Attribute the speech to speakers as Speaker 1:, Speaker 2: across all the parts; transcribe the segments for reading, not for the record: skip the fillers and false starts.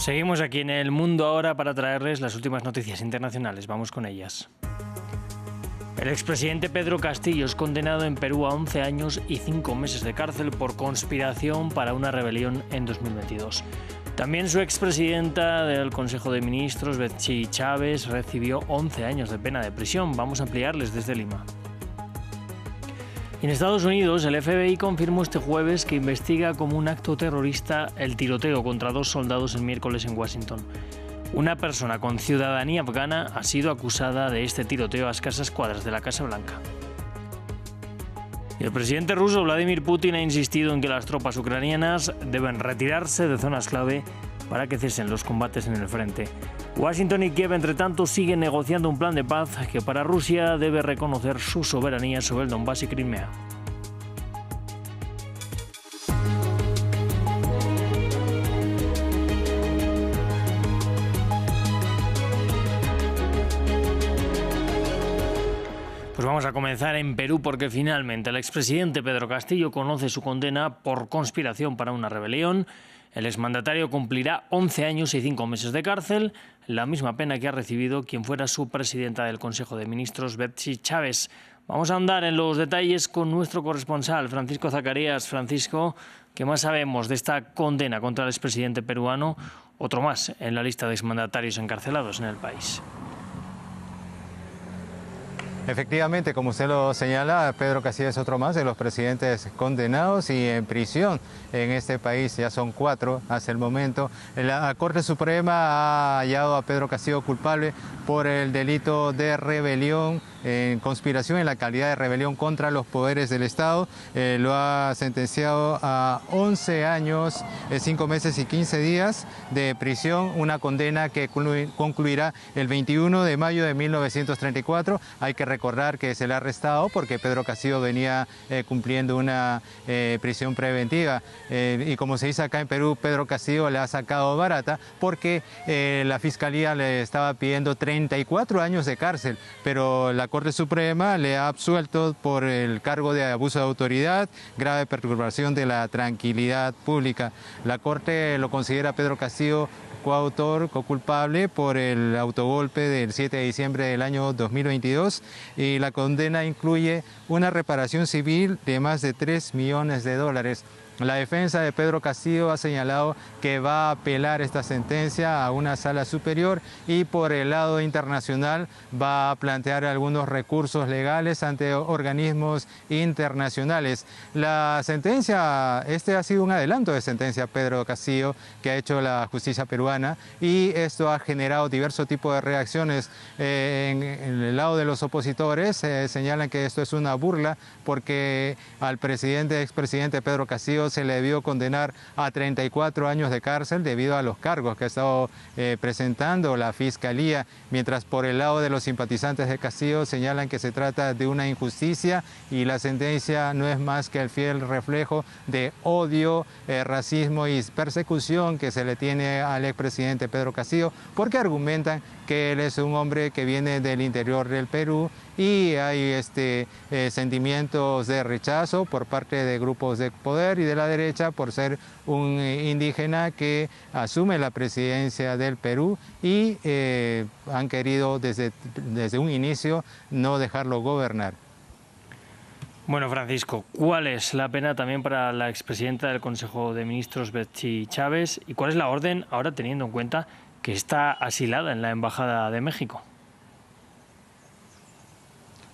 Speaker 1: Seguimos aquí en El Mundo Ahora para traerles las últimas noticias internacionales. Vamos con ellas. El expresidente Pedro Castillo es condenado en Perú a 11 años y 5 meses de cárcel por conspiración para una rebelión en 2022. También su expresidenta del Consejo de Ministros, Betsy Chávez, recibió 11 años de pena de prisión. Vamos a ampliarles desde Lima. En Estados Unidos, el FBI confirmó este jueves que investiga como un acto terrorista el tiroteo contra 2 soldados el miércoles en Washington. Una persona con ciudadanía afgana ha sido acusada de este tiroteo a escasas cuadras de la Casa Blanca. Y el presidente ruso Vladimir Putin ha insistido en que las tropas ucranianas deben retirarse de zonas clave para que cesen los combates en el frente. Washington y Kiev, entre tanto, siguen negociando un plan de paz que para Rusia debe reconocer su soberanía sobre el Donbass y Crimea. Pues vamos a comenzar en Perú porque finalmente el expresidente Pedro Castillo conoce su condena por conspiración para una rebelión. El exmandatario cumplirá 11 años y 5 meses de cárcel, la misma pena que ha recibido quien fuera su presidenta del Consejo de Ministros, Betsy Chávez. Vamos a andar en los detalles con nuestro corresponsal, Francisco Zacarías. Francisco, ¿qué más sabemos de esta condena contra el expresidente peruano? Otro más en la lista de exmandatarios encarcelados en el país.
Speaker 2: Efectivamente, como usted lo señala, Pedro Castillo es otro más de los presidentes condenados y en prisión en este país. Ya son 4 hasta el momento. La Corte Suprema ha hallado a Pedro Castillo culpable por el delito de rebelión, en conspiración en la calidad de rebelión contra los poderes del Estado. Lo ha sentenciado a 11 años, 5 meses y 15 días de prisión, una condena que concluirá el 21 de mayo de 1934. Hay que recordar que se le ha arrestado porque Pedro Castillo venía cumpliendo una prisión preventiva. Y como se dice acá en Perú, Pedro Castillo le ha sacado barata porque la Fiscalía le estaba pidiendo 34 años de cárcel, pero la Corte Suprema le ha absuelto por el cargo de abuso de autoridad, grave perturbación de la tranquilidad pública. La Corte lo considera a Pedro Castillo coautor, coculpable por el autogolpe del 7 de diciembre del año 2022 y la condena incluye una reparación civil de más de $3 millones. La defensa de Pedro Castillo ha señalado que va a apelar esta sentencia a una sala superior y por el lado internacional va a plantear algunos recursos legales ante organismos internacionales. La sentencia, este ha sido un adelanto de sentencia Pedro Castillo que ha hecho la justicia peruana y esto ha generado diversos tipos de reacciones. En el lado de los opositores señalan que esto es una burla porque al expresidente Pedro Castillo se le debió condenar a 34 años de cárcel debido a los cargos que ha estado presentando la Fiscalía, mientras por el lado de los simpatizantes de Castillo señalan que se trata de una injusticia y la sentencia no es más que el fiel reflejo de odio, racismo y persecución que se le tiene al expresidente Pedro Castillo, porque argumentan que él es un hombre que viene del interior del Perú y hay sentimientos de rechazo por parte de grupos de poder y de la derecha por ser un indígena que asume la presidencia del Perú y han querido desde un inicio no dejarlo gobernar.
Speaker 1: Bueno, Francisco, ¿cuál es la pena también para la expresidenta del Consejo de Ministros, Betsy Chávez? ¿Y cuál es la orden ahora teniendo en cuenta que está asilada en la Embajada de México?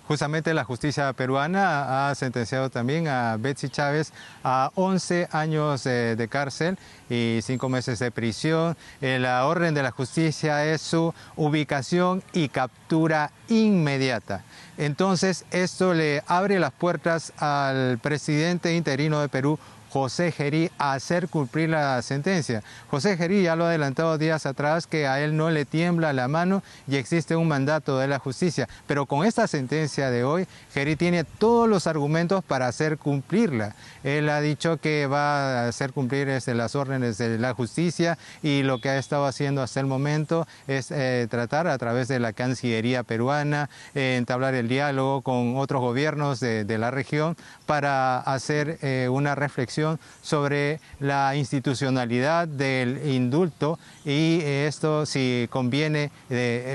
Speaker 2: Justamente la justicia peruana ha sentenciado también a Betsy Chávez a 11 años de cárcel y 5 meses de prisión. La orden de la justicia es su ubicación y captura inmediata. Entonces, esto le abre las puertas al presidente interino de Perú, José Gerí, a hacer cumplir la sentencia. José Gerí ya lo ha adelantado días atrás que a él no le tiembla la mano y existe un mandato de la justicia. Pero con esta sentencia de hoy, Gerí tiene todos los argumentos para hacer cumplirla. Él ha dicho que va a hacer cumplir las órdenes de la justicia y lo que ha estado haciendo hasta el momento es tratar a través de la Cancillería peruana, entablar el diálogo con otros gobiernos de la región para hacer una reflexión información sobre la institucionalidad del indulto y esto, si conviene,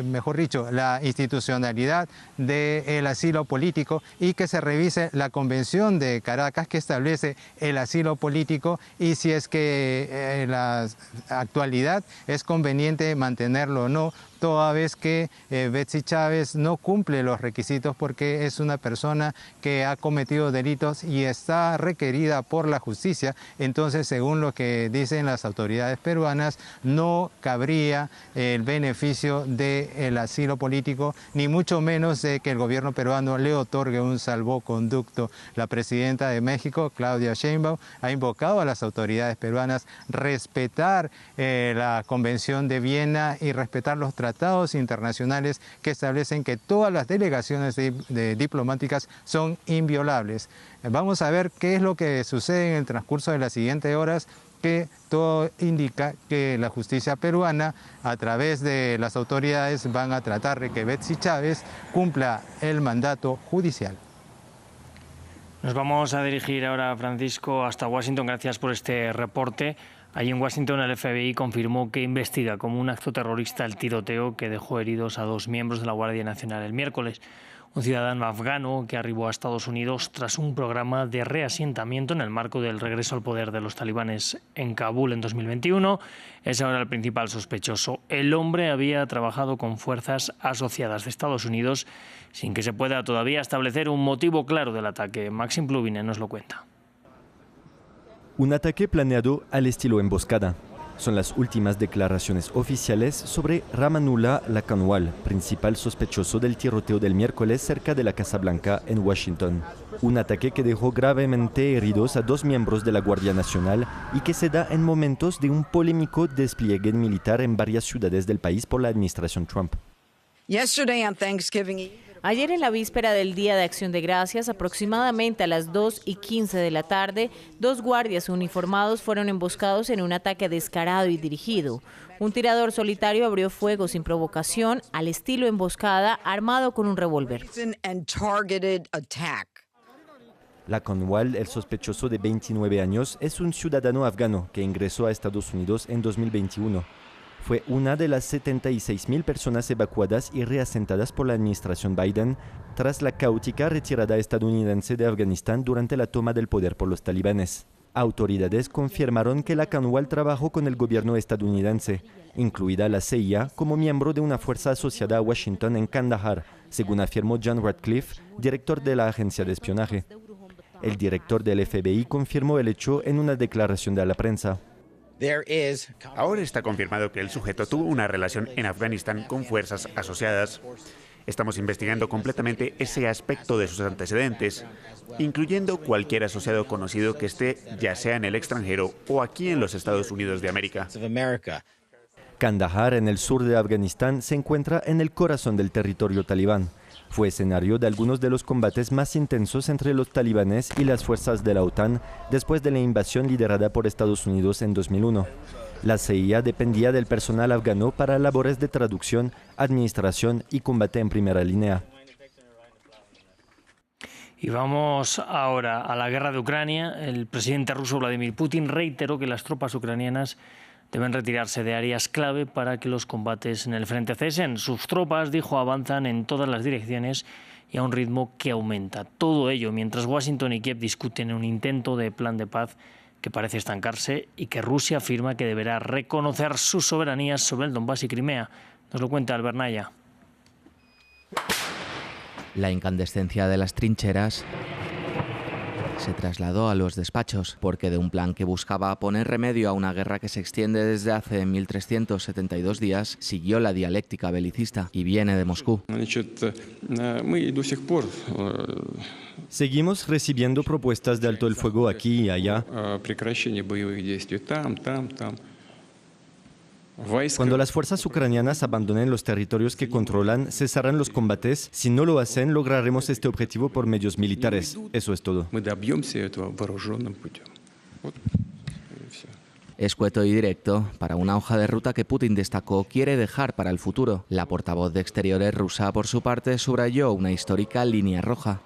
Speaker 2: mejor dicho, la institucionalidad del asilo político, y que se revise la Convención de Caracas que establece el asilo político y si es que en la actualidad es conveniente mantenerlo o no, toda vez que Betsy Chávez no cumple los requisitos porque es una persona que ha cometido delitos y está requerida por la justicia. Entonces, según lo que dicen las autoridades peruanas, no cabría el beneficio del asilo político, ni mucho menos de que el gobierno peruano le otorgue un salvoconducto. La presidenta de México, Claudia Sheinbaum, ha invocado a las autoridades peruanas respetar la Convención de Viena y respetar los tratados internacionales que establecen que todas las delegaciones diplomáticas son inviolables. Vamos a ver qué es lo que sucede en el transcurso de las siguientes horas, que todo indica que la justicia peruana, a través de las autoridades, van a tratar de que Betsy Chávez cumpla el mandato judicial.
Speaker 1: Nos vamos a dirigir ahora, Francisco, hasta Washington. Gracias por este reporte. Allí en Washington el FBI confirmó que investiga como un acto terrorista el tiroteo que dejó heridos a 2 miembros de la Guardia Nacional el miércoles. Un ciudadano afgano que arribó a Estados Unidos tras un programa de reasentamiento en el marco del regreso al poder de los talibanes en Kabul en 2021 es ahora el principal sospechoso. El hombre había trabajado con fuerzas asociadas de Estados Unidos sin que se pueda todavía establecer un motivo claro del ataque. Maxim Pluvinen nos lo cuenta.
Speaker 3: Un ataque planeado al estilo emboscada. Son las últimas declaraciones oficiales sobre Rahmanullah Lakanwal, principal sospechoso del tiroteo del miércoles cerca de la Casa Blanca en Washington. Un ataque que dejó gravemente heridos a 2 miembros de la Guardia Nacional y que se da en momentos de un polémico despliegue militar en varias ciudades del país por la administración Trump.
Speaker 4: Ayer, en la víspera del Día de Acción de Gracias, aproximadamente a las 2:15 de la tarde, 2 guardias uniformados fueron emboscados en un ataque descarado y dirigido. Un tirador solitario abrió fuego sin provocación, al estilo emboscada, armado con un revólver.
Speaker 3: Lakanwal, el sospechoso de 29 años, es un ciudadano afgano que ingresó a Estados Unidos en 2021. Fue una de las 76.000 personas evacuadas y reasentadas por la administración Biden tras la caótica retirada estadounidense de Afganistán durante la toma del poder por los talibanes. Autoridades confirmaron que Lakanwal trabajó con el gobierno estadounidense, incluida la CIA, como miembro de una fuerza asociada a Washington en Kandahar, según afirmó John Ratcliffe, director de la agencia de espionaje. El director del FBI confirmó el hecho en una declaración a la prensa.
Speaker 5: Ahora está confirmado que el sujeto tuvo una relación en Afganistán con fuerzas asociadas. Estamos investigando completamente ese aspecto de sus antecedentes, incluyendo cualquier asociado conocido que esté ya sea en el extranjero o aquí en los Estados Unidos de América.
Speaker 3: Kandahar, en el sur de Afganistán, se encuentra en el corazón del territorio talibán. Fue escenario de algunos de los combates más intensos entre los talibanes y las fuerzas de la OTAN después de la invasión liderada por Estados Unidos en 2001. La CIA dependía del personal afgano para labores de traducción, administración y combate en primera línea.
Speaker 1: Y vamos ahora a la guerra de Ucrania. El presidente ruso Vladimir Putin reiteró que las tropas ucranianas deben retirarse de áreas clave para que los combates en el frente cesen. Sus tropas, dijo, avanzan en todas las direcciones y a un ritmo que aumenta. Todo ello mientras Washington y Kiev discuten un intento de plan de paz que parece estancarse y que Rusia afirma que deberá reconocer sus soberanías sobre el Donbass y Crimea. Nos lo cuenta Albert Naya.
Speaker 6: La incandescencia de las trincheras se trasladó a los despachos, porque de un plan que buscaba poner remedio a una guerra que se extiende desde hace 1372 días, siguió la dialéctica belicista y viene de Moscú.
Speaker 3: Seguimos recibiendo propuestas de alto el fuego aquí y allá. Cuando las fuerzas ucranianas abandonen los territorios que controlan, cesarán los combates. Si no lo hacen, lograremos este objetivo por medios militares. Eso es todo.
Speaker 6: Escueto y directo para una hoja de ruta que Putin destacó quiere dejar para el futuro. La portavoz de Exteriores rusa, por su parte, subrayó una histórica línea roja.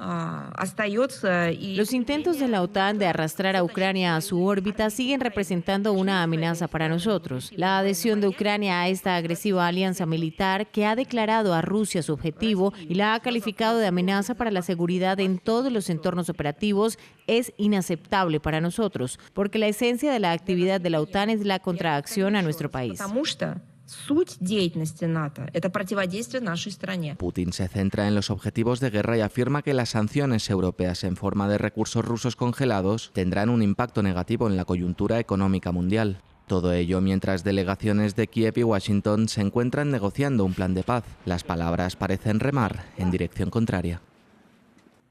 Speaker 4: Los intentos de la OTAN de arrastrar a Ucrania a su órbita siguen representando una amenaza para nosotros. La adhesión de Ucrania a esta agresiva alianza militar, que ha declarado a Rusia su objetivo y la ha calificado de amenaza para la seguridad en todos los entornos operativos, es inaceptable para nosotros, porque la esencia de la actividad de la OTAN es la contraacción a nuestro país.
Speaker 6: Putin se centra en los objetivos de guerra y afirma que las sanciones europeas en forma de recursos rusos congelados tendrán un impacto negativo en la coyuntura económica mundial. Todo ello mientras delegaciones de Kiev y Washington se encuentran negociando un plan de paz. Las palabras parecen remar en dirección contraria.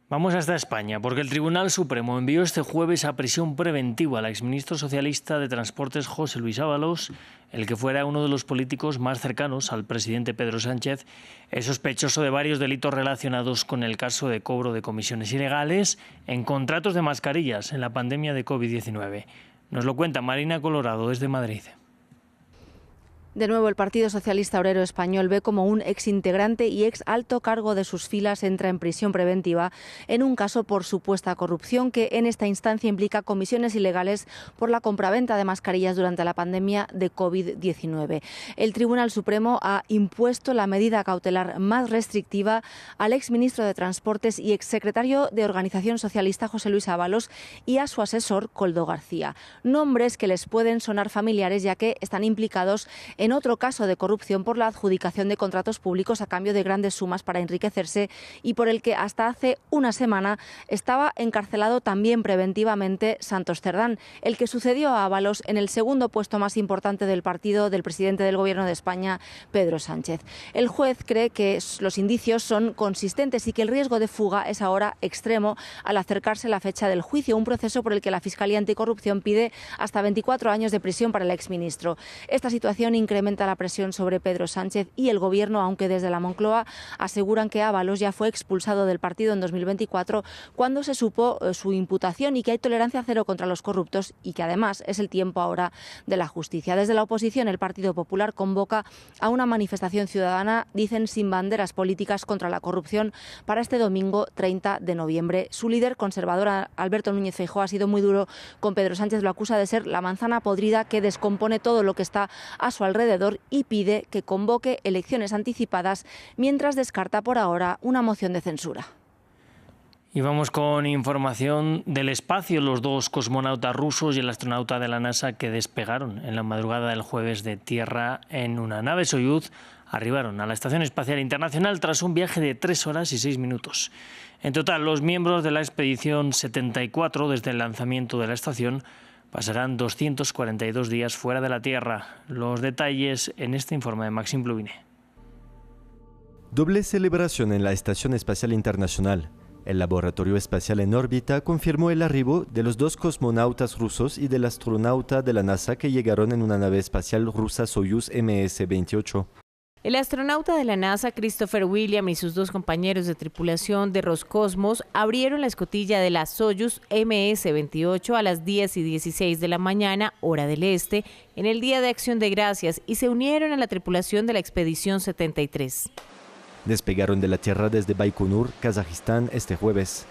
Speaker 1: Vamos hasta España, porque el Tribunal Supremo envió este jueves a prisión preventiva al exministro socialista de Transportes José Luis Ábalos, el que fuera uno de los políticos más cercanos al presidente Pedro Sánchez, es sospechoso de varios delitos relacionados con el caso de cobro de comisiones ilegales en contratos de mascarillas en la pandemia de COVID-19. Nos lo cuenta Marina Colorado desde Madrid.
Speaker 7: De nuevo, el Partido Socialista Obrero Español ve como un exintegrante y ex alto cargo de sus filas entra en prisión preventiva en un caso por supuesta corrupción que en esta instancia implica comisiones ilegales por la compraventa de mascarillas durante la pandemia de COVID-19. El Tribunal Supremo ha impuesto la medida cautelar más restrictiva al exministro de Transportes y exsecretario de Organización Socialista José Luis Ábalos y a su asesor Koldo García. Nombres que les pueden sonar familiares ya que están implicados en otro caso de corrupción por la adjudicación de contratos públicos a cambio de grandes sumas para enriquecerse y por el que hasta hace una semana estaba encarcelado también preventivamente Santos Cerdán, el que sucedió a Ábalos en el segundo puesto más importante del partido del presidente del Gobierno de España, Pedro Sánchez. El juez cree que los indicios son consistentes y que el riesgo de fuga es ahora extremo al acercarse la fecha del juicio, un proceso por el que la Fiscalía Anticorrupción pide hasta 24 años de prisión para el exministro. Esta situación incrementa la presión sobre Pedro Sánchez y el Gobierno, aunque desde la Moncloa aseguran que Ábalos ya fue expulsado del partido en 2024 cuando se supo su imputación y que hay tolerancia cero contra los corruptos y que además es el tiempo ahora de la justicia. Desde la oposición, el Partido Popular convoca a una manifestación ciudadana, dicen, sin banderas políticas contra la corrupción para este domingo 30 de noviembre. Su líder conservador, Alberto Núñez Feijóo, ha sido muy duro con Pedro Sánchez, lo acusa de ser la manzana podrida que descompone todo lo que está a su alrededor y pide que convoque elecciones anticipadas mientras descarta por ahora una moción de censura.
Speaker 1: Y vamos con información del espacio. Los dos cosmonautas rusos y el astronauta de la NASA que despegaron en la madrugada del jueves de tierra en una nave Soyuz arribaron a la Estación Espacial Internacional tras un viaje de 3 horas y 6 minutos. En total, los miembros de la expedición 74 desde el lanzamiento de la estación pasarán 242 días fuera de la Tierra. Los detalles en este informe de Maxim Pluvine.
Speaker 3: Doble celebración en la Estación Espacial Internacional. El Laboratorio Espacial en órbita confirmó el arribo de los dos cosmonautas rusos y del astronauta de la NASA que llegaron en una nave espacial rusa Soyuz MS-28.
Speaker 4: El astronauta de la NASA, Christopher Williams, y sus dos compañeros de tripulación de Roscosmos abrieron la escotilla de la Soyuz MS-28 a las 10:16 de la mañana, hora del este, en el Día de Acción de Gracias y se unieron a la tripulación de la Expedición 73.
Speaker 3: Despegaron de la Tierra desde Baikonur, Kazajistán, este jueves.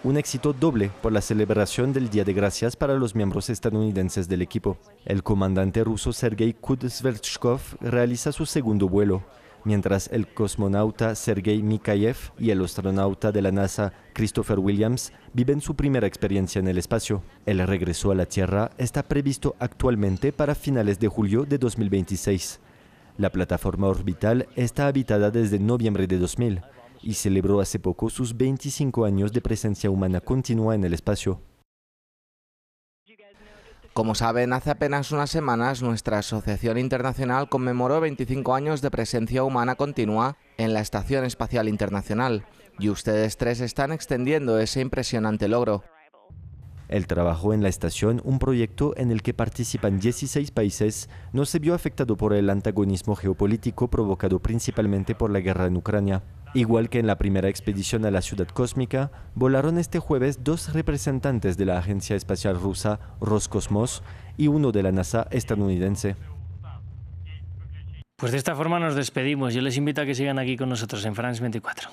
Speaker 3: Un éxito doble por la celebración del Día de Gracias para los miembros estadounidenses del equipo. El comandante ruso Sergei Kudzverchkov realiza su segundo vuelo, mientras el cosmonauta Sergei Mikhaev y el astronauta de la NASA Christopher Williams viven su primera experiencia en el espacio. El regreso a la Tierra está previsto actualmente para finales de julio de 2026. La plataforma orbital está habitada desde noviembre de 2000 y celebró hace poco sus 25 años de presencia humana continua en el espacio.
Speaker 6: Como saben, hace apenas unas semanas nuestra Asociación Internacional conmemoró 25 años de presencia humana continua en la Estación Espacial Internacional y ustedes tres están extendiendo ese impresionante logro.
Speaker 3: El trabajo en la estación, un proyecto en el que participan 16 países, no se vio afectado por el antagonismo geopolítico provocado principalmente por la guerra en Ucrania. Igual que en la primera expedición a la ciudad cósmica, volaron este jueves 2 representantes de la agencia espacial rusa Roscosmos y uno de la NASA estadounidense.
Speaker 1: Pues de esta forma nos despedimos. Yo les invito a que sigan aquí con nosotros en France 24.